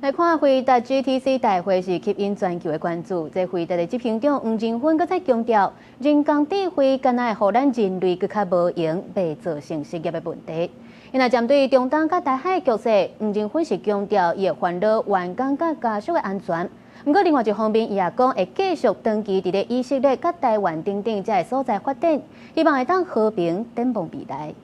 來看回答 GTC 大會是吸引全球的關注。這回答的執行長黃正勳閣再強調，人工智慧敢若會讓咱人類閣較無用，未造成失業的問題。因為針對中東甲台海局勢，黃正勳是強調伊會煩惱員工甲家屬的安全。不過另外一方面，伊也講會繼續長期佇咧以色列甲台灣等等這個所在發展，希望會當和平展望未來。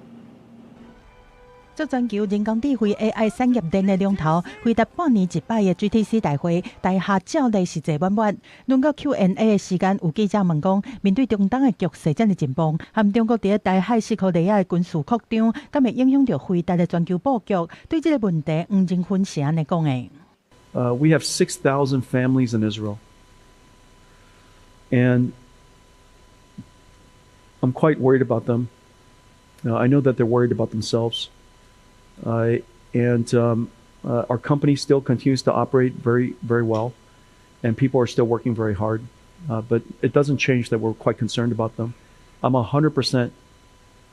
做全球人工智慧 AI 產業鏈的龍頭，回答半年一擺的 GTC 大會，台下照例是坐滿滿。輪到 Q&A 的時間，有記者問講，面對中東的局勢這麼緊繃，含中國佇台海西庫利亞的軍事擴張，敢會影響到回答的全球佈局？對這個問題，黃正勳是安尼講的。We have 6,000 families in Israel, and I'm quite worried about them. I know that they're worried about themselves. Our company still continues to operate very, very well, and people are still working very hard. But it doesn't change that we're quite concerned about them. I'm 100%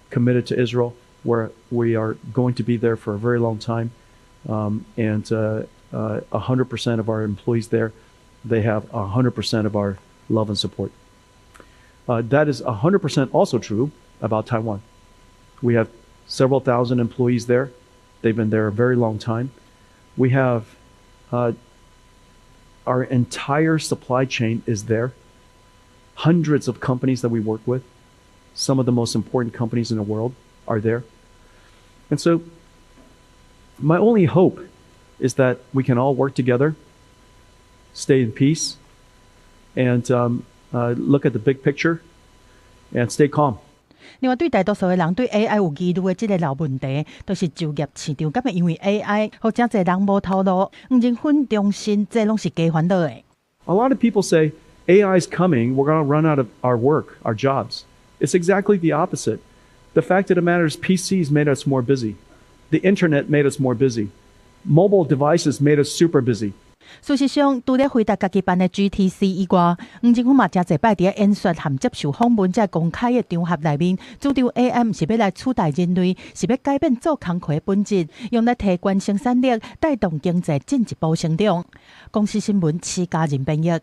committed to Israel, where we are going to be there for a very long time. 100% of our employees there, they have 100% of our love and support. That is 100% also true about Taiwan. We have several thousand employees there. They've been there a very long time. We have our entire supply chain is there. Hundreds of companies that we work with, some of the most important companies in the world are there. And so my only hope is that we can all work together, stay in peace, and look at the big picture and stay calm. 另外，對大多數的人對 AI 有疑慮的這個老問題，都是就業市場敢會因為 AI，或者儕人無頭路。黃正勳重申，這攏是假煩惱的。A lot of people say AI is coming, we're going to run out of our work, our jobs. It's exactly the opposite. The fact of the matter is, PCs made us more busy. The internet made us more busy. Mobile devices made us super busy. 事實上，除了回答家己辦的 GTC 以外，黃正勳嘛真濟擺佇演說含接受訪問這公開的場合內面，主張 AI 唔是要來取代人類，是要改變做工課的本質，用來提高生產力，帶動經濟進一步成長。公視新聞，徐佳仁編譯。